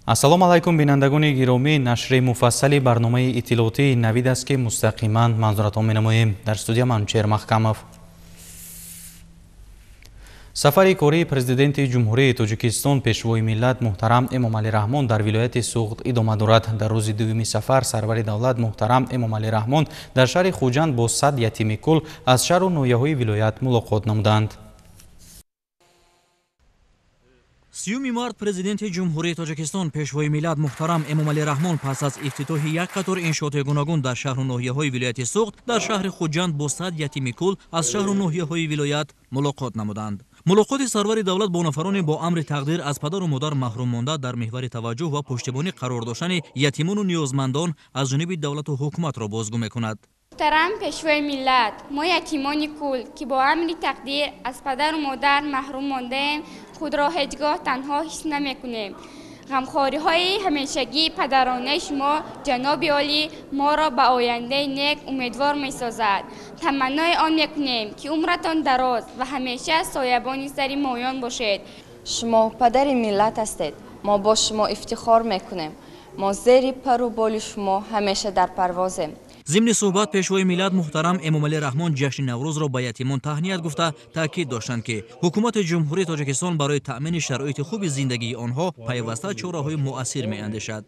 ассалому алайкум бинандагони гиромӣ, нашри муфассали барномаи иттилоотии навид аст ки мустақиман манзуратон менамоем. Дар студия ман Чер Маҳкамов. сафари кории президенти ҷумҳурии Тоҷикистон пешвои миллат муҳтарам Эмомалӣ Раҳмон дар вилояти Суғд идома дорад. Дар рӯзи дуюми сафар сарвари давлат муҳтарам Эмомалӣ Раҳмон дар шаҳри Хуҷанд бо 100 ятими кул аз шаҳру ноҳияҳои вилоят мулоқот намуданд. 30 март президенти ҷумҳурии Тоҷикистон пешвои миллат муҳтарам Эмомалӣ Раҳмон пас аз ифтитоҳи як қатор иншооти гуногун дар шаҳру ноҳияҳои вилояти Суғд дар шаҳри Хуҷанд бо 100 ятими кул аз шаҳру ноҳияҳои вилоят мулоқот намуданд. мулоқоти сарвари давлат бо нафарони бо амри тақдир аз падару модар маҳрум монда дар меҳвари таваҷҷӯҳ ва пуштибонӣ қарор доштани ятимону ниёзмандон аз ҷониби давлату ҳукуматро бозгӯ мекунад. муҳтарам пешвои миллат, мо ятимони кул ки бо амри тақдир аз падару модар маҳрум мондаем, худро ҳеҷ гоҳ танҳо ҳис намекунем. ғамхориҳои ҳамешагии падаронаи шумо ҷаноби олӣ моро ба ояндаи нек умедвор месозад. таманнои он мекунем ки умратон дароз ва ҳамеша соябони сари моён бошед. шумо падари миллат ҳастед. мо бо шумо ифтихор мекунем. мо зери пару боли шумо ҳамеша дар парвозем. зимни суҳбат пешвои миллат муҳтарам Эмомалӣ Раҳмон ҷашни Наврӯзро ба ятимон таҳният гуфта таъкид доштанд ки ҳукумати ҷумҳурии Тоҷикистон барои таъмини шароити хуби зиндагии онҳо пайваста чораҳои муассир меандешад.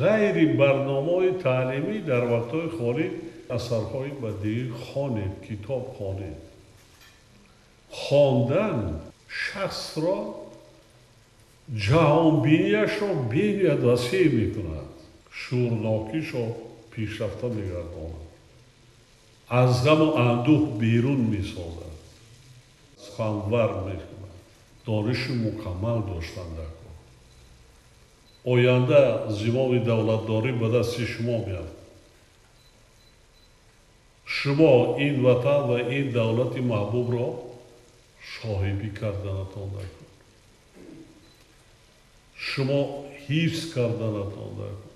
ғайри барномаҳои таълимӣ дар вақтҳои холӣ асарҳои бадиӣ хонед, китоб хонед. хондан шахсро ҷаҳонбинияшро бинияд васеъ мекунад, шӯрнокишро пешрафта мегардонад, аз ғаму андӯҳ берун месозад, суханвар мекунад, дониши мукаммал доштан дар кор. оянда зимоми давлатдорӣ ба дасти шумо меяд. шумо ин ватан ва ин давлати маҳбубро шоҳибӣ карданатон дар кор. шумо ҳифз карданатон дар кор.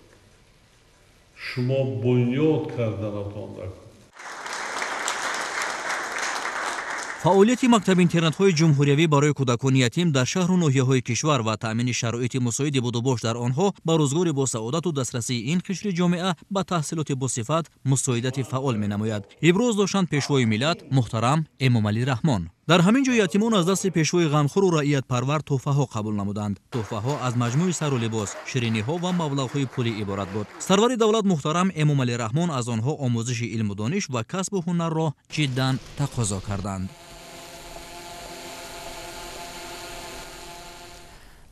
шумо бунёд карданатон дар кор. фаъолияти мактаби-интернатҳои ҷумҳуриявӣ барои кӯдакони ятим дар шаҳру ноҳияҳои кишвар ва таъмини шароити мусоиди будубош дар онҳо ба рӯзгори босаодату дастрасии ин қишри ҷомеа ба таҳсилоти босифат мусоидати фаъол менамояд. иброз доштанд пешвои миллат муҳтарам Эмомалӣ Раҳмон. дар ҳамин ҷо ятимон аз дасти пешвои ғамхӯру раъиятпарвар тӯҳфаҳо қабул намуданд. тӯҳфаҳо аз маҷмӯи сару либос, шириниҳо ва маблағҳои пулӣ иборат буд. сарвари давлат муҳтарам Эмомалӣ Раҳмон аз онҳо омӯзиши илму дониш ва касбу ҳунарро ҷиддан тақозо карданд.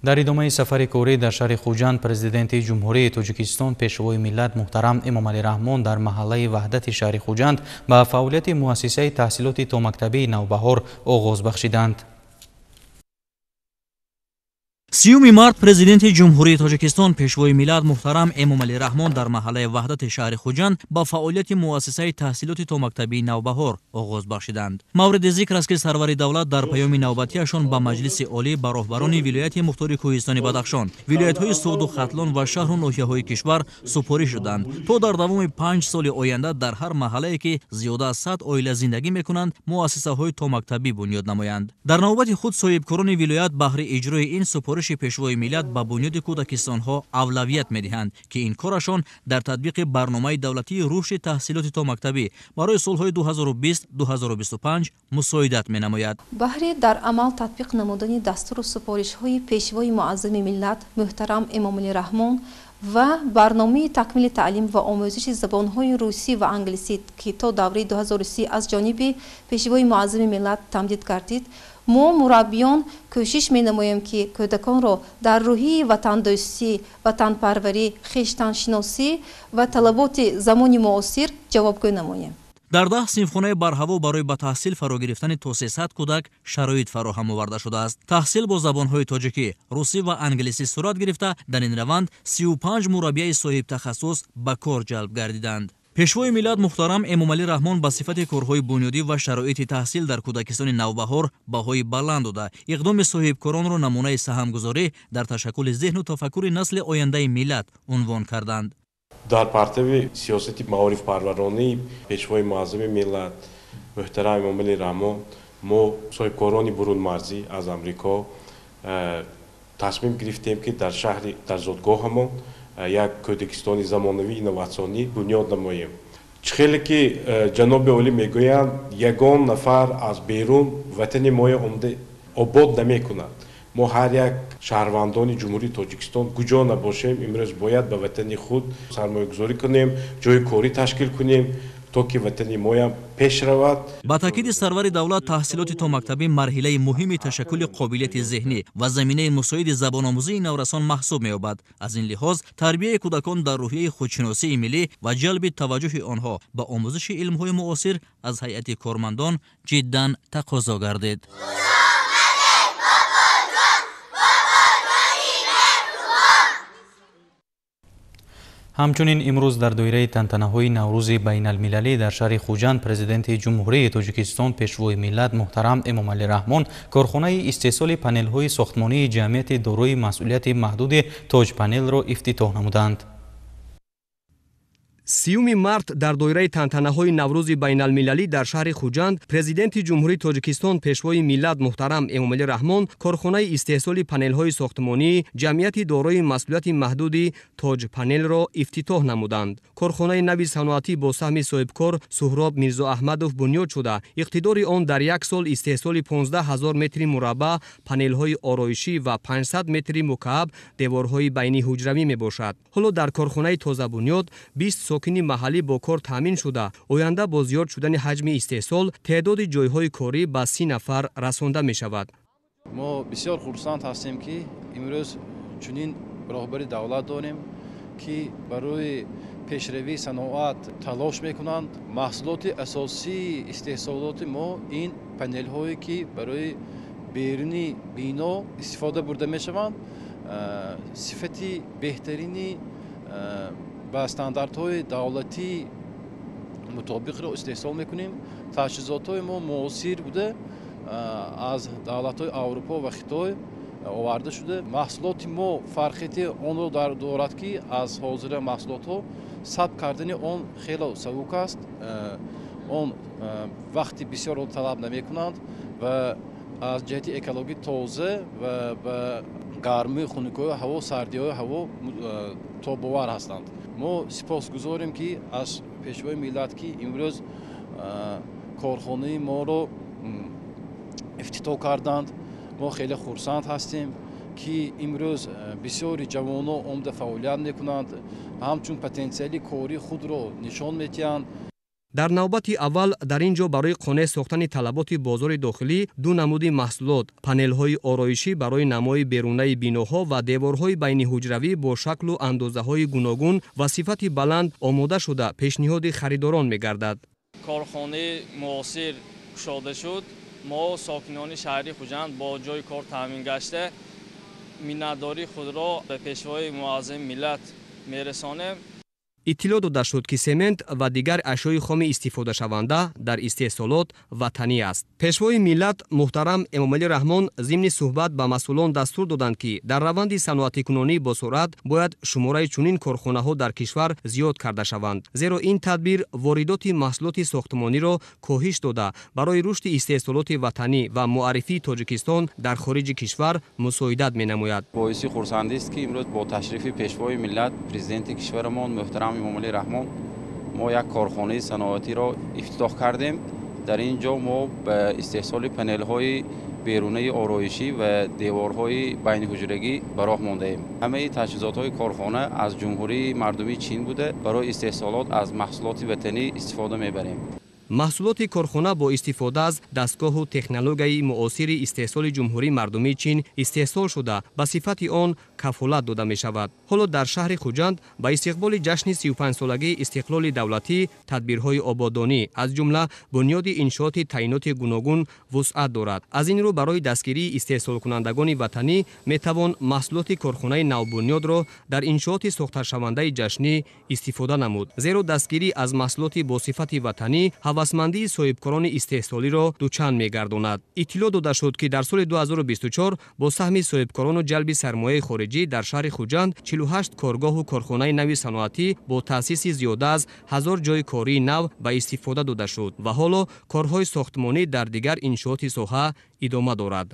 дар идомаи сафари корӣ дар шаҳри Хуҷанд президенти ҷумҳурии Тоҷикистон пешвои миллат муҳтарам Эмомалӣ Раҳмон дар маҳаллаи ваҳдати шаҳри Хуҷанд ба фаъолияти муассисаи таҳсилоти томактабии Навбаҳор оғоз бахшиданд. 30 март президенти ҷумҳурии Тоҷикистон пешвои миллат муҳтарам Эмомалӣ Раҳмон дар маҳаллаи ваҳдати шаҳри Хуҷанд ба фаъолияти муассисаи таҳсилоти томактабии Навбаҳор оғоз бахшиданд. мавриди зикр аст ки сарвари давлат дар паёми навбатиашон ба Маҷлиси олӣ ба роҳбарони вилояти мухтори Кӯҳистони Бадахшон, вилоятҳои Суғду Хатлон ва шаҳру ноҳияҳои кишвар супорӣ шуданд то дар давоми 5 соли оянда дар ҳар маҳаллае ки зиёда аз 100 оила зиндагӣ мекунанд муассисаҳои томактабӣ бунёд намоянд. дар навбати худ соҳибкорони вилоят баҳри иҷрои ин супориши пешвои миллат ба бунёди кӯдакистонҳо авлавият медиҳанд ки ин корашон дар татбиқи барномаи давлатии рушди таҳсилоти томактабӣ барои солҳои 2020-2025 мусоидат менамояд. баҳри дар амал татбиқ намудани дастуру супоришҳои пешвои муаззами миллат муҳтарам Эмомалӣ Раҳмон ва барномаи такмили таълим ва омӯзиши забонҳои русӣ ва англисӣ ки то давраи 2030 аз ҷониби пешвои муаззами миллат тамдид гардид, мо мураббиён кӯшиш менамоем ки кӯдаконро дар рӯҳии ватандӯстӣ, ватанпарварӣ, хештаншиносӣ ва талаботи замони муосир ҷавобгӯ намоем. дар 10 синфхонаи барҳаво барои ба таҳсил фаро гирифтани то 300 кӯдак шароит фароҳам оварда шудааст. таҳсил бо забонҳои тоҷикӣ, русӣ ва англисӣ сурат гирифта дар ин раванд 35 мураббияи соҳибтахассус ба кор ҷалб гардиданд. пешвои миллат муҳтарам Эмомалӣ Раҳмон ба сифати корҳои бунёдӣ ва шароити таҳсил дар кӯдакистони Навбаҳор баҳои баланд дода, иқдоми соҳибкоронро намунаи саҳмгузорӣ дар ташаккули зеҳну тафаккури насли ояндаи миллат унвон карданд. дар партави сиёсати маорифпарваронии пешвои муаззами миллат муҳтарам Эмомалӣ Раҳмон мо соҳибкорони бурунмарзӣ аз Амрико тасмим гирифтем ки дар зодгоҳамон як кӯдекистони замонавии инноватсионӣ бунёд намоем. Хеле ки ҷаноби олӣ мегӯянд ягон нафар аз берун ватани моя омда обод намекунад. мо ҳар як шаҳрвандони ҷумҳурии Тоҷикистон куҷо набошем имрӯз бояд ба ватани худ сармоягузорӣ кунем, ҷойи корӣ ташкил кунем то ки ватани моям пеш равад. ба таъкиди сарвари давлат, таҳсилоти томактабӣ марҳилаи муҳими ташаккули қобилияти зеҳнӣ ва заминаи мусоиди забономӯзии наврасон маҳсуб меёбад. аз ин лиҳоз тарбияи кӯдакон дар рӯҳияи худшиносии миллӣ ва ҷалби таваҷҷӯҳи онҳо ба омӯзиши илмҳои муосир аз ҳайати кормандон ҷиддан тақозо гардид. ҳамчунин имрӯз дар доираи тантанаҳои наврӯзи байналмилалӣ дар шаҳри хуҷанд президенти ҷумҳурии Тоҷикистон пешвои миллат муҳтарам Эмомалӣ Раҳмон корхонаи истеҳсоли панелҳои сохтмонии ҷамъияти дорои масъулияти маҳдуди Тоҷ Панелро ифтитоҳ намуданд. 30 март дар доираи тантанаҳои наврӯзи байналмилалӣ дар шаҳри хуҷанд президенти ҷумҳурии Тоҷикистон пешвои миллат муҳтарам Эмомалӣ Раҳмон корхонаи истеҳсоли панелҳои сохтмонии ҷамъияти дорои масъулияти маҳдуди Тоҷ Панелро ифтитоҳ намуданд. корхонаи нави саноатӣ бо саҳми соҳибкор Суҳроб Мирзоаҳмадов бунёд шуда, иқтидори он дар як сол истеҳсоли 15 000 метри мураббаъ панелҳои ороишӣ ва 500 метри мукааб деворҳои байниҳуҷравӣ мебошад. ҳоло дар корхонаи тозабунёд 20 сокини маҳаллӣ бо кор таъмин шуда, оянда бо зиёд шудани ҳаҷми истеҳсол теъдоди ҷойҳои корӣ ба 30 нафар расонда мешавад. мо бисёр хурсанд ҳастем ки имрӯз чунин роҳбари давлат дорем ки барои пешравии саноат талош мекунанд. маҳсулоти асосии истеҳсолоти мо ин панелҳое ки барои беруни бино истифода бурда мешаванд, сифати беҳтарини ба стандартҳои давлатӣ мутобиқро истеҳсол мекунем. таҷҳизотҳои мо муосир буда аз давлатҳои Аврупо ва Хитой оварда шуда. маҳсулоти мо фарқияти онро дорад ки аз ҳозира маҳсулотҳо сабт кардани он хеле сабук аст. он вақти бисёрро талаб намекунанд ва аз ҷиҳати экологӣ тоза ва ба гармии хунукои ҳаво, сардиҳои ҳаво тобовар ҳастанд. мо сипосгузорем ки аз пешвои миллат ки имрӯз корхонаи моро ифтитоҳ карданд. мо хеле хурсанд ҳастем ки имрӯз бисёри ҷавонон омада фаъолият мекунанд, ҳамчун потенсиали кори худро нишон медиҳанд. дар навбати аввал дар ин ҷо барои қонеъ сохтани талаботи бозори дохилӣ ду намуди маҳсулот, панелҳои ороишӣ барои намои берунаи биноҳо ва деворҳои байниҳуҷравӣ бо шаклу андозаҳои гуногун ва сифати баланд омода шуда пешниҳоди харидорон мегардад. корхонаи муосир кушода шуд. мо сокинони шаҳри Хуҷанд бо ҷои кор таъмин гашта миннатдории худро ба пешвои муаззами миллат мерасонем. иттилоъ дода шуд ки семент ва дигар ашёи хоми истифодашаванда дар истеҳсолот ватанӣ аст. пешвои миллат муҳтарам Эмомалӣ Раҳмон зимни суҳбат ба масъулон дастур доданд ки дар раванди саноатикунонӣ бо суръат бояд шумораи чунин корхонаҳо дар кишвар зиёд карда шаванд, зеро ин тадбир воридоти маҳсулоти сохтмониро коҳиш дода барои рушди истеҳсолоти ватанӣ ва муаррифии Тоҷикистон дар хориҷи кишвар мусоидат менамояд. боиси хурсандист ки имрӯз бо ташрифи пешвои миллат президенти кишварамон муҳтарам Эмомалӣ Раҳмон мо як корхонаи саноатиро ифтитоҳ кардем. дар ин ҷо мо ба истеҳсоли панелҳои берунаи ороишӣ ва деворҳои байниҳуҷрагӣ ба роҳ мондаем. ҳамаи таҷҳизотҳои корхона аз ҷумҳурии мардумии Чин буда барои истеҳсолот аз маҳсулоти ватанӣ истифода мебарем. маҳсулоти корхона бо истифода аз дастгоҳу технологияи муосири истеҳсоли ҷумҳурии мардумии Чин истеҳсол шуда ба сифати он кафолат дода мешавад. ҳоло дар шаҳри Хуҷанд ба истиқболи ҷашни 35-солагии истиқлоли давлатӣ тадбирҳои ободонӣ аз ҷумла бунёди иншооти таъиноти гуногун вусъат дорад. аз ин рӯ барои дастгирии истеҳсолкунандагони ватанӣ метавон маҳсулоти корхонаи навбунёдро дар иншооти сохташавандаи ҷашнӣ истифода намуд, зеро дастгирӣ аз маҳсулоти бо сифати ватанӣ ҳавасмандии соҳибкорони истеҳсолиро дучанд мегардонад. иттилоъ дода шуд ки дар соли 2024 бо саҳми соҳибкорону ҷалби сармояи хориҷӣ дар шаҳри Хуҷанд 48 коргоҳу корхонаи нави саноатӣ бо таъсиси зиёда аз 1000 ҷойи кории нав ба истифода дода шуд ва ҳоло корҳои сохтмонӣ дар дигар иншооти соҳа идома дорад.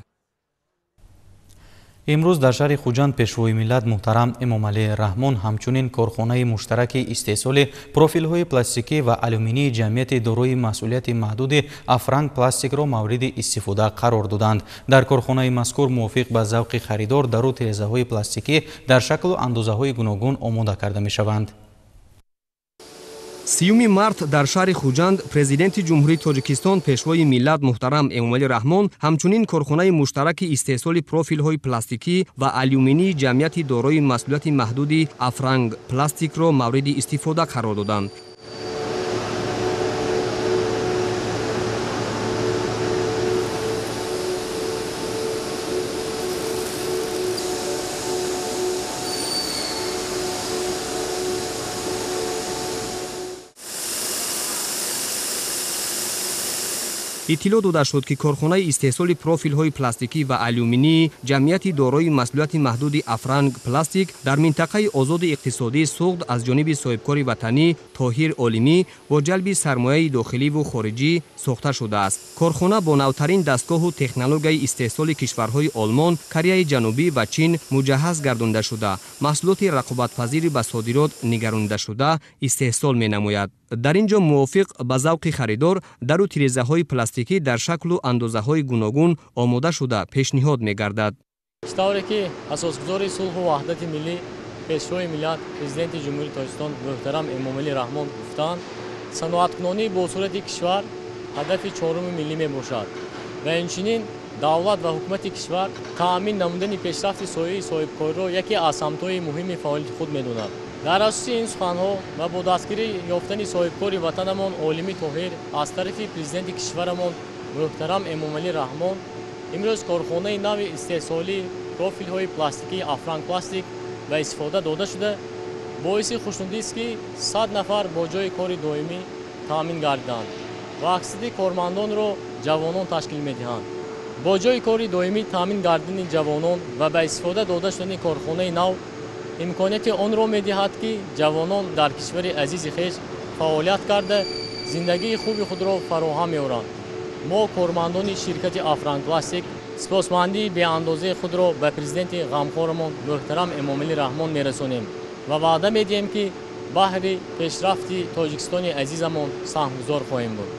امروز در شهر خوجند پیشوای ملت محترم امامعلی رحمان همچنین کارخانه مشترک استحصال پروفیل های پلاستیکی و آلومینی جمعیت دارای مسئولیت محدود افرنگ پلاستیک را مورد استفاده قرار دادند. در کارخانه مذکور موافق به ذوق خریدار درو تیزه های پلاستیکی در شکل و اندازه های گوناگون آماده کرده می شوند. 30 март дар шаҳри Хуҷанд президенти ҷумҳурии Тоҷикистон пешвои миллат муҳтарам Эмомалӣ Раҳмон ҳамчунин корхонаи муштараки истеҳсоли профилҳои пластикӣ ва алюминии ҷамъияти дорои масъулияти маҳдуди Афранг пластикро мавриди истифода қарор доданд. иттилоъ дода шуд ки корхонаи истеҳсоли профилҳои пластикӣ ва алюминии ҷамъияти дорои масъулияти маҳдуди Афранг пластик дар минтақаи озоди иқтисодии Суғд аз ҷониби соҳибкори ватанӣ Тоҳир Олимӣ бо ҷалби сармояи дохиливу хориҷӣ сохта шудааст. корхона бо навтарин дастгоҳу технологияи истеҳсоли кишварҳои Олмон, Кореяи Ҷанубӣ ва Чин муҷаҳҳаз гардонида шуда, маҳсулоти рақобатпазири ба содирот нигаронидашуда истеҳсол менамояд. дар ин ҷо мувофиқ ба завқи харидор дару тирезаҳои пластикӣ дар шаклу андозаҳои гуногун омода шуда пешниҳод мегардад. тавре ки асосгузори сулҳу ваҳдати миллӣ пешвои миллат президенти ҷумҳурии Тоҷикистон муҳтарам Эмомалӣ Раҳмон гуфтанд, саноаткунонӣ бо сурати кишвар ҳадафи чоруми миллӣ мебошад ва инчунин давлат ва ҳукумати кишвар таъмин намудани пешрафти соҳаи соҳибкориро яке аз самтҳои муҳими фаъолияти худ медонад. дар асоси ин суханҳо ва бо дастгирӣ ёфтани соҳибкори ватанамон Олимӣ Тоҳир аз тарафи президенти кишварамон муҳтарам Эмомалӣ Раҳмон имрӯз корхонаи нави истеҳсоли профилҳои пластикии Афранг пластик ба истифода дода шуда боиси хушнудист ки 100 нафар бо ҷои кори доимӣ таъмин гардиданд ва аксари кормандонро ҷавонон ташкил медиҳанд. бо ҷои кори доимӣ таъмин гардидани ҷавонон ва ба истифода дода шудани корхонаи нав имконияти онро медиҳад ки ҷавонон дар кишвари азизи хеш фаъолият карда зиндагии хуби худро фароҳам меоранд. мо кормандони ширкати Афранг пластик сипосмандии беандозаи худро ба президенти ғамхорамон муҳтарам Эмомалӣ Раҳмон мерасонем ва ваъда медиҳем ки баҳри пешрафти Тоҷикистони азизамон саҳмгузор хоҳем буд.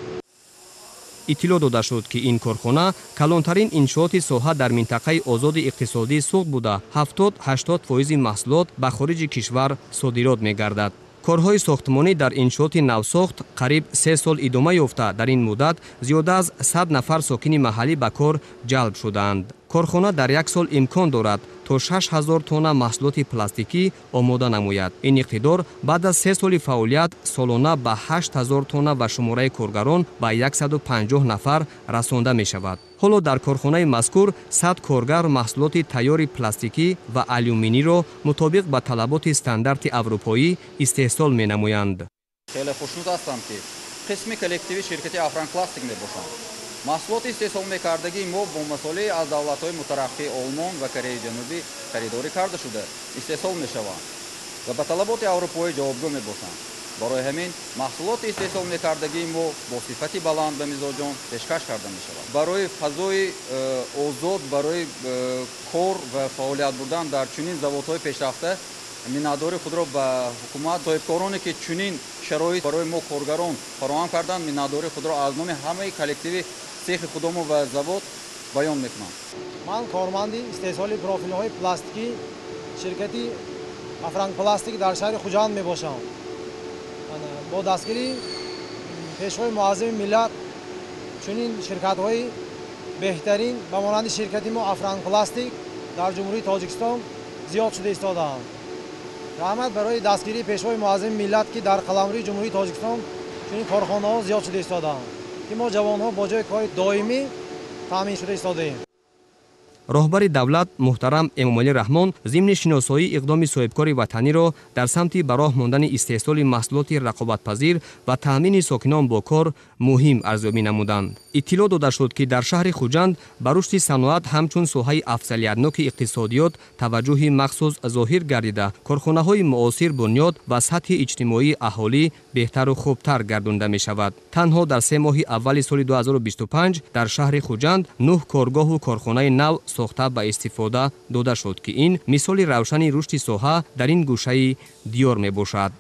иттилоъ дода шуд ки ин корхона калонтарин иншооти соҳа дар минтақаи озоди иқтисодии Суғд буда 70-80% маҳсулот ба хориҷи кишвар содирот мегардад. корҳои сохтмонӣ дар иншооти навсохт қариб 3 сол идома ёфта дар ин муддат зиёда аз 100 нафар сокини маҳаллӣ ба кор ҷалб шудаанд. корхона дар як сол имкон дорад то 6000 тонна маҳсулоти пластикӣ омода намояд. ин иқтидор баъд аз 3 соли фаъолият солона ба 8000 тонна ва шумораи коргарон ба 150 нафар расонда мешавад. ҳоло дар корхонаи мазкур 100 коргар маҳсулоти тайёри пластикӣ ва алюминиро мутобиқ ба талаботи стандарти аврупоӣ истеҳсол менамоянд. хеле хушнуд ҳастам ки қисми коллективи ширкати Афранг пластик мебошанд. маҳсулоти истеҳсол мекардагии мо бо масоли аз давлатҳои мутараққии Олмон ва Кореяи Ҷанубӣ харидорӣ карда шуда истеҳсол мешаванд ва ба талаботи аврупоӣ ҷавобгӯ мебошанд. барои ҳамин маҳсулоти истеҳсол мекардагии мо бо сифати баланд ба мизоҷон пешкаш карда мешавад. барои фазои озод, барои кор ва фаъолият бурдан дар чунин заводҳои пешрафта миннатдори худро ба ҳукумат, соҳибкороне ки чунин шароит барои мо коргарон фароҳам карданд, миннатдори худро аз номи ҳамаи коллективи сехи худомо ва завод баён мекунам. ман корманди истеҳсоли профилҳои пластикӣ ширкати Афранг пластик дар шаҳри Хуҷанд мебошам. бо дастгирии пешвои муаззими миллат чунин ширкатҳои беҳтарин ба монанди ширкати мо Афранг пластик дар ҷумҳурии Тоҷикистон зиёд шуда истодаанд. раҳмат барои дастгирии пешвои муаззими миллат ки дар қаламрӯи ҷумҳурии Тоҷикистон чунин корхонаҳо зиёд шуда истодаанд ки мо ҷавонҳо бо ҷои кори доимӣ таъмин шуда истодаем. роҳбари давлат муҳтарам Эмомалӣ Раҳмон зимни шиносоии иқдоми соҳибкори ватаниро дар самти ба роҳ мондани истеҳсоли маҳсулоти рақобатпазир ва таъмини сокинон бо кор муҳим арзёбӣ намуданд. иттилоъ дода шуд ки дар шаҳри Хуҷанд ба рушди саноат ҳамчун соҳаи афзалиятноки иқтисодиёт таваҷҷӯҳи махсус зоҳир гардида корхонаҳои муосир бунёд ва сатҳи иҷтимоии аҳолӣ беҳтару хубтар гардонида мешавад. танҳо дар 3 моҳи аввали соли 2025 дар шаҳри Хуҷанд 9 коргоҳу корхонаи нав сохта ба истифода дода шуд ки ин мисоли равшани рушди соҳа дар ин гӯшаи диёр мебошад.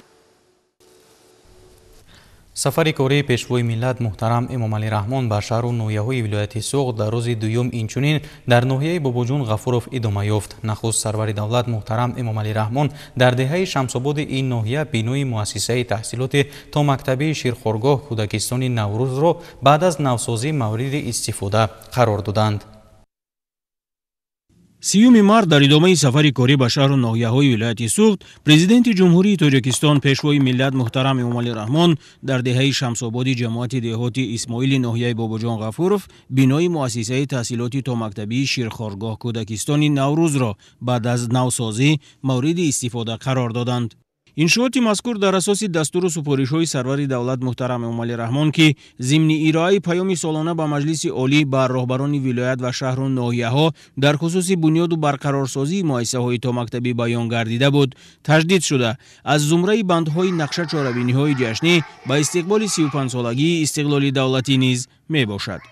сафари кории пешвои миллат муҳтарам Эмомалӣ Раҳмон ба шаҳру ноҳияҳои вилояти Суғд дар рӯзи дуюм инчунин дар ноҳияи Бобоҷон Ғафуров идома ёфт. Нахуст сарвари давлат муҳтарам Эмомалӣ Раҳмон дар деҳаи Шамсободи ин ноҳия бинои муассисаи таҳсилоти томактабии Ширхоргоҳ кӯдакистони Наврӯзро баъд аз навсозӣ мавриди истифода қарор доданд. 30 март дар идомаи сафари корӣ ба шаҳру ноҳияҳои вилояти Суғд президенти ҷумҳурии Тоҷикистон пешвои миллат муҳтарам Эмомалӣ Раҳмон дар деҳаи Шамсободи ҷамоати деҳоти Исмоили ноҳияи Бобоҷон Ғафуров бинои муассисаи таҳсилоти томактабии Ширхоргоҳ кӯдакистони Наврӯзро баъд аз навсозӣ мавриди истифода қарор доданд. иншооти мазкур дар асоси дастуру супоришҳои сарвари давлат муҳтарам Эмомалӣ Раҳмон ки зимни ироаи паёми солона ба Маҷлиси олӣ ба роҳбарони вилоят ва шаҳру ноҳияҳо дар хусуси бунёду барқарорсозии муассисаҳои томактабӣ баён гардида буд, таҷдид шуда аз зумраи бандҳои нақша чорабиниҳои ҷашнӣ ба истиқболи 35-солагии истиқлоли давлатӣ низ мебошад.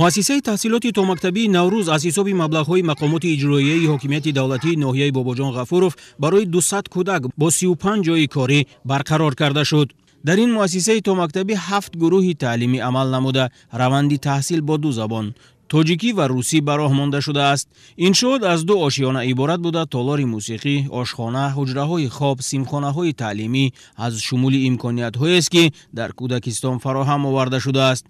муассисаи таҳсилоти томактабии Наврӯз аз ҳисоби маблағҳои мақомоти иҷроияи ҳокимияти давлатии ноҳияи Бобоҷон Ғафуров барои 200 кӯдак бо 35 ҷойи корӣ барқарор карда шуд. дар ин муассисаи томактабӣ 7 гурӯҳи таълимӣ амал намуда раванди таҳсил бо 2 забон тоҷикӣ ва русӣ ба роҳ монда шудааст. иншоот аз 2 ошиёна иборат буда толори мусиқӣ, ошхона, ҳуҷраҳои хоб, симхонаҳои таълимӣ аз шумули имкониятҳоест ки дар кӯдакистон фароҳам оварда шудааст.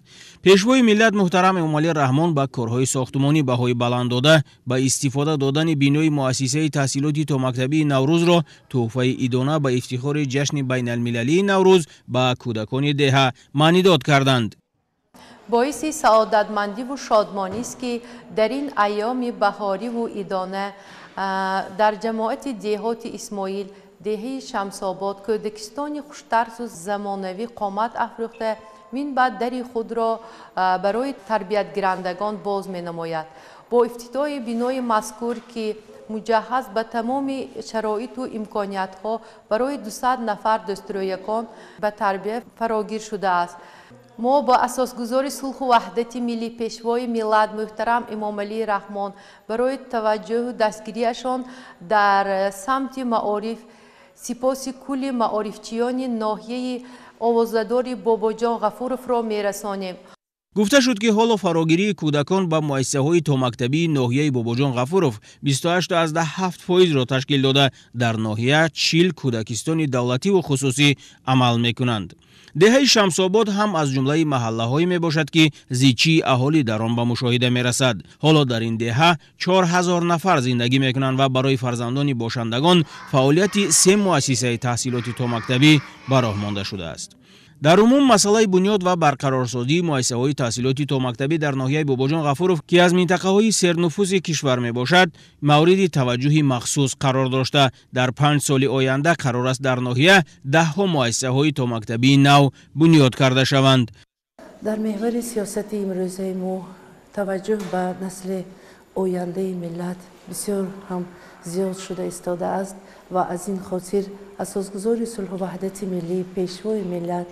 пешвои миллат муҳтарам Эмомалӣ Раҳмон ба корҳои сохтумонӣ баҳои баланд дода ба истифода додани бинои муассисаи таҳсилоти томактабии Наврӯзро тӯҳфаи идона ба ифтихори ҷашни байналмилалии Наврӯз ба кӯдакони деҳа маънидод карданд. боиси саодатмандиву шодмонист ки дар ин айёми баҳориву идона дар ҷамоати деҳоти Исмоил, деҳаи Шамсобод, кӯдакистони хуштарзу замонавӣ қомат афрохта минбаъд дари худро барои тарбиятгирандагон боз менамояд. бо ифтитоҳи бинои мазкур ки муҷаҳҳаз ба тамоми шароиту имкониятҳо барои 200 нафар дастуроякон ба тарбия фарогир шудааст. мо ба асосгузори сулҳу ваҳдати миллӣ пешвои миллат муҳтарам Эмомалӣ Раҳмон барои таваҷҷӯҳу дастгириашон дар самти маориф сипоси кулли маорифчиёни ноҳияи овоздадори Бобоҷон Ғафуровро мерасонем. гуфта шуд ки ҳоло фарогирии кӯдакон ба муассисаҳои томактабии ноҳияи Бобоҷон Ғафуров 28.7%-ро ташкил дода дар ноҳия 40 кӯдакистони давлативу хусусӣ амал мекунанд. деҳаи Шамсобод ҳам аз ҷумлаи маҳаллаҳое мебошад ки зичии аҳолӣ дар он ба мушоҳида мерасад. ҳоло дар ин деҳа 4000 нафар зиндагӣ мекунанд ва барои фарзандони бошандагон фаъолияти 3 муассисаи таҳсилоти томактабӣ ба роҳ монда шудааст. дар умум масъалаи бунёд ва барқарорсозии муассисаҳои таҳсилоти томактабӣ дар ноҳияи Бобоҷон Ғафуров ки аз минтақаҳои сернуфузи кишвар мебошад, мавриди таваҷҷӯҳи махсус қарор дошта, дар 5 соли оянда қарор аст дар ноҳия 10 муассисаҳои томактабии нав бунёд карда шаванд. дар меҳвари сиёсати имрӯзаи мо таваҷҷӯҳ ба насли ояндаи миллат бисёр ҳам зиёд шуда истодааст ва аз ин хотир асосгузори сулҳу ваҳдати миллӣ пешвои миллат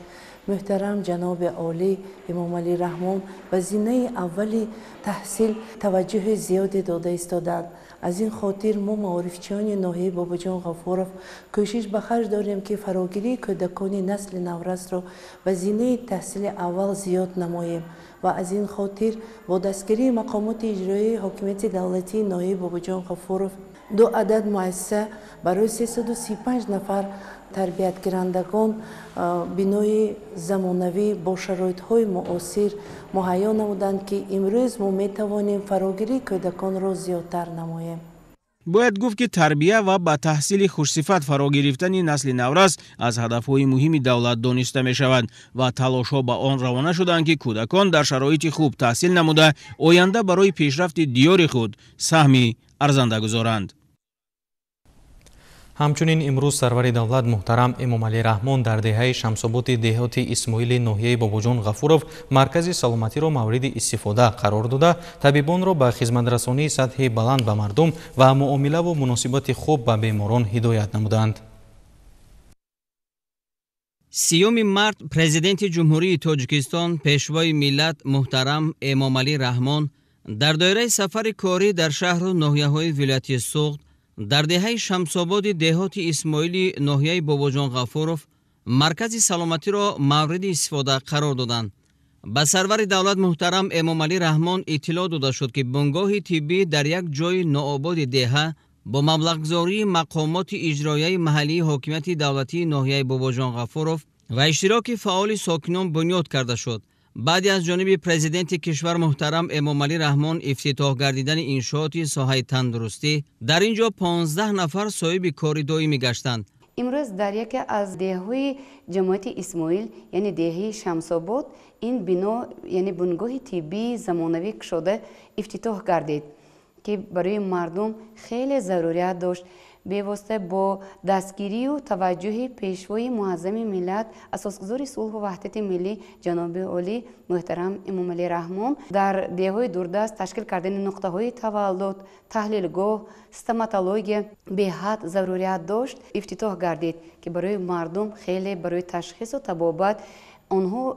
муҳтарам ҷаноби олӣ Эмомалӣ Раҳмон ба зинаи аввали таҳсил таваҷҷӯҳи зиёде дода истоданд. аз ин хотир мо маорифчиёни ноҳияи Бобоҷон Ғафуров кӯшиш ба харҷ дорем ки фарогирии кӯдакони насли наврасро ба зинаи таҳсили аввал зиёд намоем ва аз ин хотир бо дастгирии мақомоти иҷроии ҳокимияти давлатии ноҳияи Бобоҷон Ғафуров 2 адад муассиса барои 335 нафар тарбиятгирандагон бинои замонавӣ бо шароитҳои муосир муҳайё намуданд ки имрӯз мо метавонем фарогирии кӯдаконро зиёдтар намоем. бояд гуфт ки тарбия ва ба таҳсили хушсифат фаро гирифтани насли наврас аз ҳадафҳои муҳими давлат дониста мешавад ва талошҳо ба он равона шуданд ки кӯдакон дар шароити хуб таҳсил намуда оянда барои пешрафти диёри худ саҳми арзанда гузоранд. ҳамчунин имрӯз сарвари давлат муҳтарам Эмомалӣ Раҳмон дар деҳаи Шамсободи деҳоти Исмоили ноҳияи Бобоҷон Ғафуров маркази саломатиро мавриди истифода қарор дода, табибонро ба хизматрасонии сатҳи баланд ба мардум ва муомиlavу муносибати хуб ба беморон ҳидоят намуданд. 30 март президенти ҷумҳурии Тоҷикистон пешвои миллат муҳтарам Эмомалӣ Раҳмон در دایره سفر کاری در شهر و ناحیه‌های ولایت سوغد در دهه شمس‌آباد دهات اسماعیلی ناحیه باباجان غفوروف مرکز سلامتی را مورد استفاده قرار دادند. به سرور دولت محترم امام علی رحمان اطلاع داده شد که بنگاه طبی در یک جای ناآباد دهه با مبلغ‌گذاری مقامات اجرایی محلی حاکمیت دولتی ناحیه باباجان غفوروف و اشتراک فعال ساکنان بنیاد کرده شد. بعد از جانب پرزیدنت کشور محترم امام علی رحمان افتتاح گردیدن انشاءات ساحه تندرستی در اینجا 15 نفر صاحب کار دائمی گشتند. امروز در یکی از دهه‌های جماعت اسماعیل یعنی دهه شمس‌آباد این بنا یعنی بنگاه طبی زمانوی شده افتتاح گردید که برای مردم خیلی ضروریت داشت. بیواسطه با دستگیری و توجه پیشوای معظم ملت اساسگذار صلح و وحدت ملی جناب عالی محترم امام علی رحمان در دهه‌های دوردست تشکیل کردن نقطه‌های تولد، تحلیلگاه، استوماتولوژی به حد ضروریت داشت افتتاح گردید که برای مردم خیلی برای تشخیص و طبابت آنها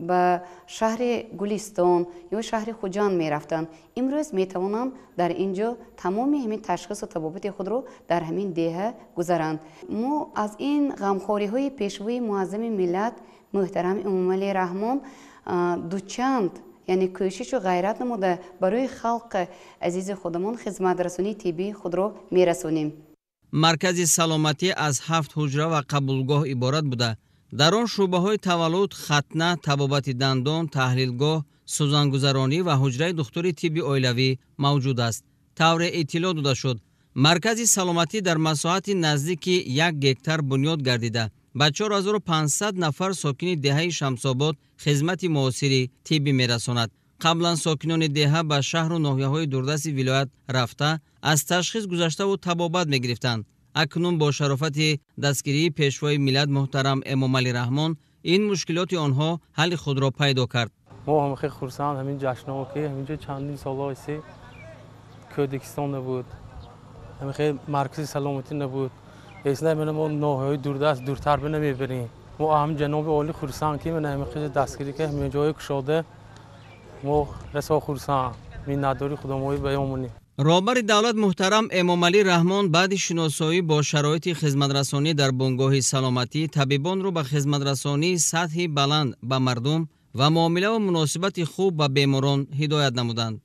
به شهر گلستان یا شهر خوجند می رفتند. امروز می توانند در اینجا تمام همین تشخیص و طبابت خود را در همین دهه گذارند. ما از این غمخواری های پیشوای معظم ملت محترم امام علی رحمان دوچند یعنی کوشش و غیرت نموده برای خلق عزیز خودمان خدمت رسانی طبی خود را می رسونیم. مرکز سلامتی از 7 حجره و قبولگاه عبارت بوده. در آن شعبه های تولد، ختنه، طبابت دندان، تحلیلگاه، سوزنگذرانی و حجره دکتر طب اولیوی موجود است. طور اطلاع داده شد مرکز سلامتی در مساحت نزدیک 1 هکتار بنیاد گردیده به 4500 نفر ساکن دهه شمس‌آباد خدمت معاصری طبی میرساند. قبلا ساکنان دهه به شهر و ناحیه‌های دوردست ولایت رفته از تشخیص گذشته و طبابت میگرفتند. اکنون با شرافت دستگیری پیشوای ملت محترم امام علی رحمان این مشکلات آنها حل خود را پیدا کرد. ما هم خیلی خرسند همین جشن‌ها که همینجا چندین سال است کردستان نبود، همین خیلی مرکز سلامتی نبود. اصلا من ما ناحیه‌های دوردست دورتر نمیبریم. ما هم جناب عالی خرسند که من همین خیلی دستگیری که همین جای کشاده ما رسا خرسند می نداری خداموی بیامونی. رهبر دولت محترم امام علی رحمان بعد شناسایی با شرایط خدمترسانی در بنگاه سلامتی طبیبان را به خدمترسانی سطح بلند به مردم و معامله و مناسبت خوب به بیماران هدایت نمودند.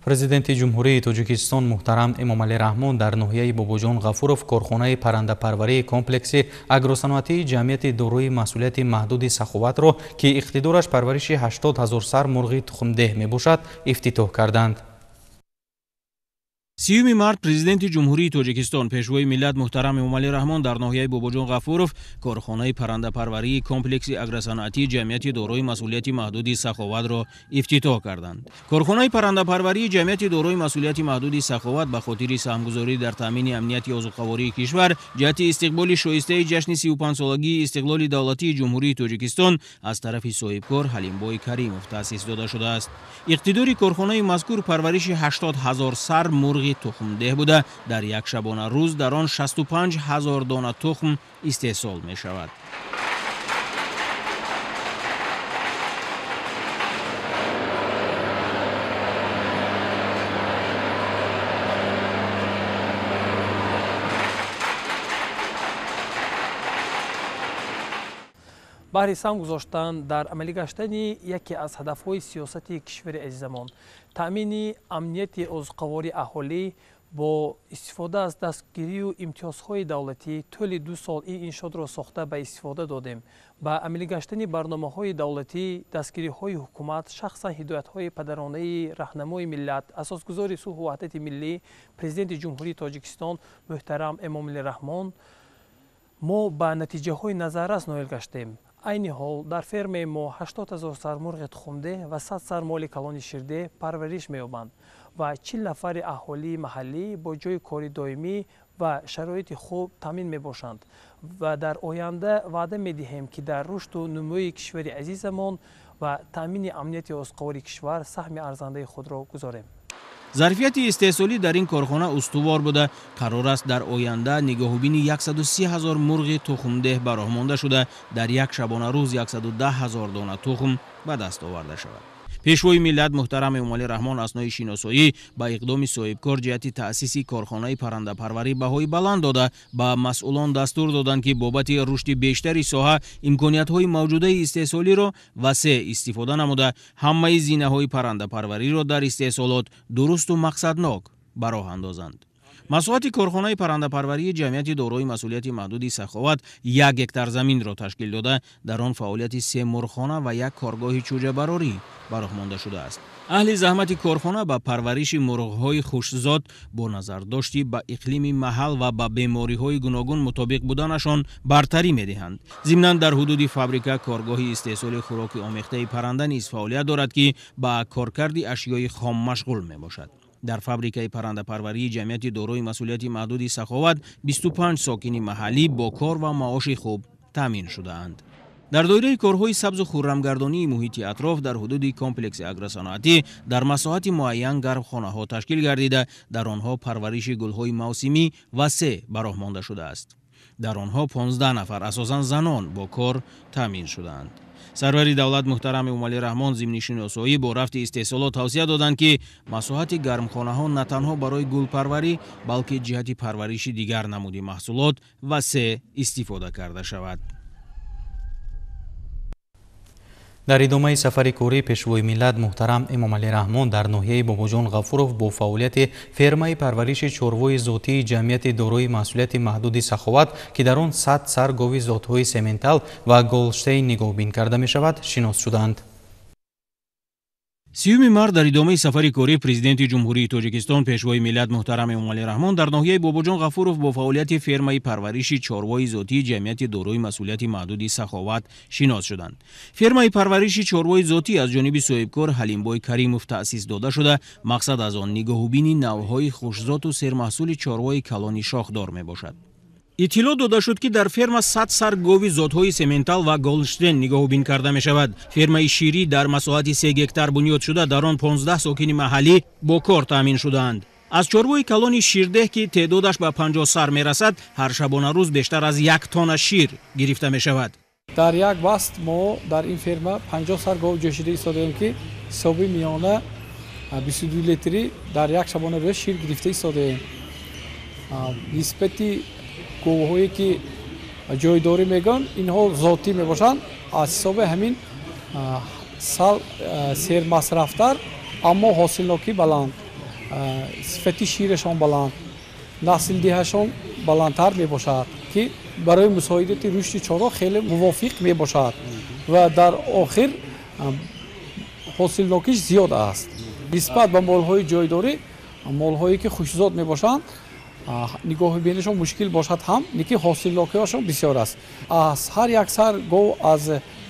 پرزیدنت جمهوری تاجیکستان محترم امام علی رحمان در ناحیه باباجان غفوروف کارخانه پرنده پروری کمپلکس اگروصنعتی جمعیت دارای مسئولیت محدود سخاوت را که اقتدارش پرورش 80,000 سر مرغ تخمده می باشد افتتاح کردند. 30 مارت پرزیدنت جمهوری تاجیکستان پیشوای ملت محترم امام علی رحمان در ناحیه باباجان غفوروف کارخانه پرنده پروری کمپلکس اگروصنعتی جمعیت دارای مسئولیت محدود سخاوت را افتتاح کردند. کارخانه پرنده پروری جمعیت دارای مسئولیت محدود سخاوت به خاطر سهمگذاری در تامین امنیت آذوقه‌واری کشور جهت استقبال شایسته جشن 35 سالگی استقلال دولتی جمهوری تاجیکستان از طرف صاحبکار حلیمبای کریموف تأسیس داده شده است. اقتدار کارخانه مذکور پرورش 80,000 سر مرغ تخمده بوده در یک شبانه روز در آن 65,000 دانه تخم استحصال می شود. بحری سهم گذاشتن در عملی گشتن یکی از هدفهای سیاست کشور عزیزمان تأمین امنیت آذوقه‌واری اهالی با استفاده از دستگیری و امتیازهای دولتی طول 2 سال این انشاءات را ساخته به استفاده دادیم. با عملی گشتن برنامه‌های دولتی، دستگیری‌های حکومت، شخصا هدایت‌های پدرانه راهنمای ملت، اساسگذار صلح و وحدت ملی پرزیدنت جمهوری تاجیکستان محترم امام علی رحمان ما به نتیجه‌های نظررس نائل گشتیم. عین حال در فرم ما 80,000 سر مرغ تخمده و 100 سر مال کلان شیرده پرورش می‌یابند و 40 نفر اهالی محلی با جای کاری دائمی و شرایط خوب تامین می‌باشند و در آینده وعده می‌دهیم که در رشد و نموی کشور عزیزمان و تامین امنیت آذوقه‌واری کشور سهم ارزنده خود را گذاریم. ظرفیت استحصالی در این کارخانه استوار بوده. قرار است در آینده نگاهبین 130,000 مرغ تخمده به راه مانده شده در یک شبانه روز 110,000 دانه تخم به دست آورده شود. пешвои миллат муҳтарам эмомалӣ раҳмон аснои шиносоӣ ба иқдоми соҳибкор ҷиҳати таъсиси корхонаи паррандапарварӣ баҳои баланд дода ба масъулон дастур доданд ки бобати рушди бештари соҳа имкониятҳои мавҷудаи истеҳсолиро васеъ истифода намуда ҳамаи зинаҳои паррандапарвариро дар истеҳсолот дурусту мақсаднок ба роҳ андозанд. масоати корхонаи паррандапарварии ҷамъияти дорои масъулияти маҳдуди саховат 1 гектар заминро ташкил дода дар он фаъолияти 3 мурғхона ва 1 коргоҳи чӯҷабарорӣ ба роҳ монда шудааст. аҳли заҳмати корхона ба парвариши мурғҳои хушкзод бо назардошти ба иқлими маҳал ва ба бемориҳои гуногун мутобиқ буданашон бартарӣ медиҳанд. зимнан дар ҳудуди фабрика коргоҳи истеҳсоли хӯроки омехтаи парранда низ фаъолият дорад ки ба коркарди ашёи хом машғул мебошад. дар фабрикаи паррандапарварии ҷамъияти дорои масъулияти маҳдуди саховат 25 сокини маҳаллӣ бо кор ва маоши хуб таъмин шудаанд. дар доираи корҳои сабзу хуррамгардонии муҳити атроф дар ҳудуди комплекси агросаноатӣ дар масоҳати муайян гармхонаҳо ташкил гардида дар онҳо парвариши гулҳои мавсимӣ васеъ ба роҳ монда шудааст. дар онҳо 15 нафар асосан занон бо кор таъмин шудаанд. сарвари давлат муҳтарам эмомалӣ раҳмон зимни шиносоӣ бо рафти истеҳсолот тавсия доданд ки масоҳати гармхонаҳо на танҳо барои гулпарварӣ балки ҷиҳати парвариши дигар намуди маҳсулот васеъ истифода карда шавад. дар идомаи сафари кории пешвои миллат муҳтарам эмомалӣ раҳмон дар ноҳияи бобоҷон ғафуров бо фаъолияти фермаи парвариши чорвои зотии ҷамъияти дорои масъулияти маҳдуди саховат ки дар он 100 сар гови зотҳои сементал ва голштейн нигоҳбин карда мешавад шинос шуданд. 30 март дар идомаи сафари кории президенти ҷумҳурии тоҷикистон пешвои миллат муҳтарам эмомалӣ раҳмон дар ноҳияи бобоҷон ғафуров бо фаъолияти фермаи парвариши чорвои зотии ҷамъияти дорои масъулияти маҳдуди саховат шинос шуданд. фермаи парвариши чорвои зотӣ аз ҷониби соҳибкор ҳалимбой каримов таъсис дода шуда мақсад аз он нигоҳубини навъҳои хушкзоту сермаҳсули чорвои калони шохдор мебошад. иттилоъ дода шуд ки дар ферма 100 сар гови зотҳои сементал ва голштейн нигоҳубин карда мешавад. фермаи ширӣ дар масоҳати 3 гектар бунёд шуда дар он 15 сокини маҳаллӣ бо кор таъмин шудаанд. аз чорвои калони ширдеҳ ки теъдодаш ба 50 сар мерасад ҳар шабонарӯз бештар аз 1 тонна шир гирифта мешавад. дар як вақт мо дар ин ферма 50 сар гов ҷӯшида истодаем ки ҳисоби миёна 22 литри дар як шабонарӯз шир гирифта истодаем. нисбати говҳое ки ҷойдорӣ мегӯянд инҳо зотӣ мебошанд аз ҳисоби ҳамин сал сермасрафтар аммо ҳосилнокӣ баланд, сифати ширашон баланд, наслдиҳашон баландтар мебошад ки барои мусоидати рушди чорва хеле мувофиқ мебошад ва дар охир ҳосилнокиш зиёд аст. нисбат ба молҳои ҷойдорӣ, молҳое ки хушкзот мебошанд нигоҳубинишон мушкил бошад ҳам лекин ҳосилнокиашон бисёр аст. аз ҳар як сар гов аз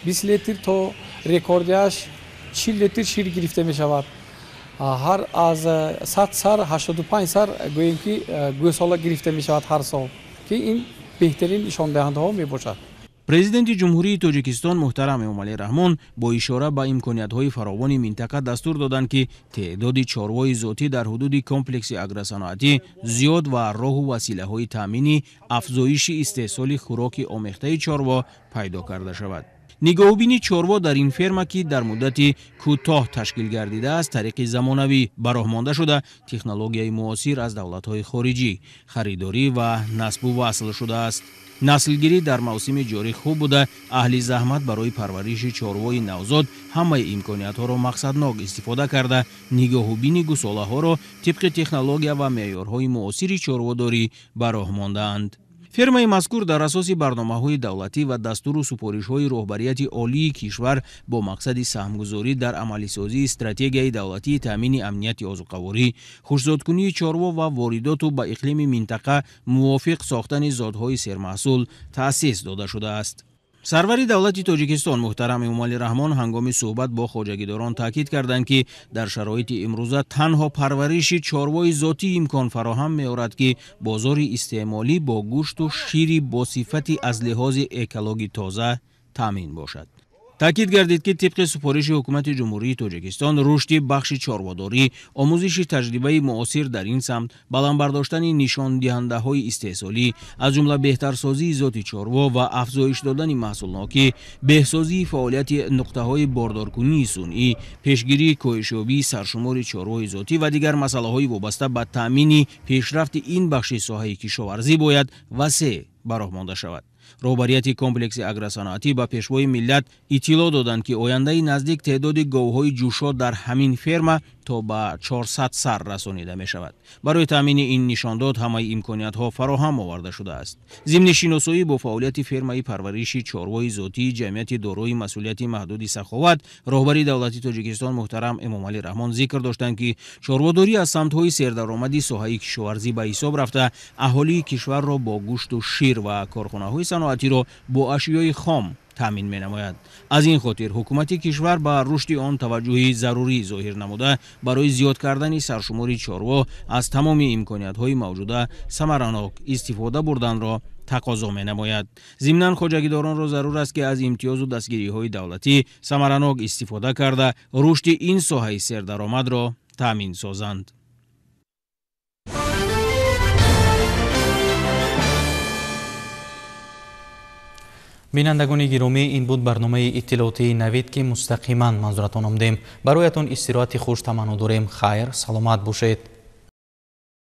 20 литр то рекордиаш 40 литр шир гирифта мешавад. ҳар аз 100 сар 85 сар гӯем ки гӯсола гирифта мешавад ҳар сол ки ин беҳтарин нишондиҳандаҳо мебошад. президенти ҷумҳурии тоҷикистон муҳтарам эмомалӣ раҳмон бо ишора ба имкониятҳои фаровони минтақа дастур доданд ки теъдоди чорвои зотӣ дар ҳудуди комплекси агросаноатӣ зиёд ва роҳу василаҳои таъмини афзоиши истеҳсоли хӯроки омехтаи чорво пайдо карда шавад. нигоҳубини чорво дар ин ферма ки дар муддати кӯтоҳ ташкил гардидааст тариқи замонавӣ ба роҳ монда шуда технологияи муосир аз давлатҳои хориҷӣ харидорӣ ва насбу васл шудааст. наслгирӣ дар мавсими ҷорӣ хуб буда аҳли заҳмат барои парвариши чорвои навзод ҳамаи имкониятҳоро мақсаднок истифода карда нигоҳубини гусолаҳоро тибқи технология ва меъёрҳои муосири чорводорӣ ба роҳ мондаанд. фермаи мазкур дар асоси барномаҳои давлатӣ ва дастуру супоришҳои роҳбарияти олии кишвар бо мақсади саҳмгузорӣ дар амалисозии стратегияи давлатии таъмини амнияти озуқаворӣ, хушкзоткунии чорво ва воридоту ба иқлими минтақа мувофиқ сохтани зотҳои сермаҳсул таъсис дода шудааст. сарвари давлати тоҷикистон муҳтарам эмомалӣ раҳмон ҳангоми суҳбат бо хоҷагидорон таъкид карданд ки дар шароити имрӯза танҳо парвариши чорвои зотӣ имкон фароҳам меорад ки бозори истеъмолӣ бо гӯшту шири босифати аз лиҳози экологӣ тоза таъмин бошад. таъкид гардид ки тибқи супориши ҳукумати ҷумҳурии тоҷикистон рушди бахши чорводорӣ, омӯзиши таҷрибаи муосир дар ин самт, баландбардоштани нишондиҳандаҳои истеҳсолӣ, аз ҷумла беҳтарсозии зоти чорво ва афзоиш додани маҳсулнокӣ, беҳсозии фаъолияти нуқтаҳои бордоркунии сунъӣ, пешгирии коҳишёбии саршумори чорвои зотӣ ва дигар масъалаҳои вобаста ба таъмини пешрафти ин бахши соҳаи кишоварзӣ бояд васеъ ба роҳ монда шавад. роҳбарияти комплекси агросаноатӣ ба пешвои миллат иттилоъ доданд ки ояндаи наздик теъдоди говҳои ҷӯшод дар ҳамин ферма то ба 400 сар расонида мешавад. барои таъмини ин нишондод ҳамаи имкониятҳо фароҳам оварда шудааст. зимни шиносоӣ бо фаъолияти фермаи парвариши чорвои зотии ҷамъияти дорои масъулияти маҳдуди саховат, роҳбари давлати Тоҷикистон муҳтарам Эмомалӣ Раҳмон зикр доштанд ки чорводорӣ аз самтҳои сердаромади соҳаи кишоварзӣ ба ҳисоб рафта, аҳолии кишварро бо гӯшту шир ва корхонаҳои саноатиро бо ашёи хом таъмин менамояд. аз ин хотир ҳукумати кишвар ба рушди он таваҷҷӯҳи зарурӣ зоҳир намуда, барои зиёд кардани саршумори чорво аз тамоми имкониятҳои мавҷуда самаранок истифода бурданро тақозо менамояд. зимнан хоҷагидоронро зарур аст ки аз имтиёзу дастгириҳои давлатӣ самаранок истифода карда рушди ин соҳаи сердаромадро таъмин созанд. бинандагони гиромӣ, ин буд барномаи иттилоотии навид ки мустақиман манзуратон омдем. бароятон истироҳати хуш таманно дорем. хайр, саломат бошед.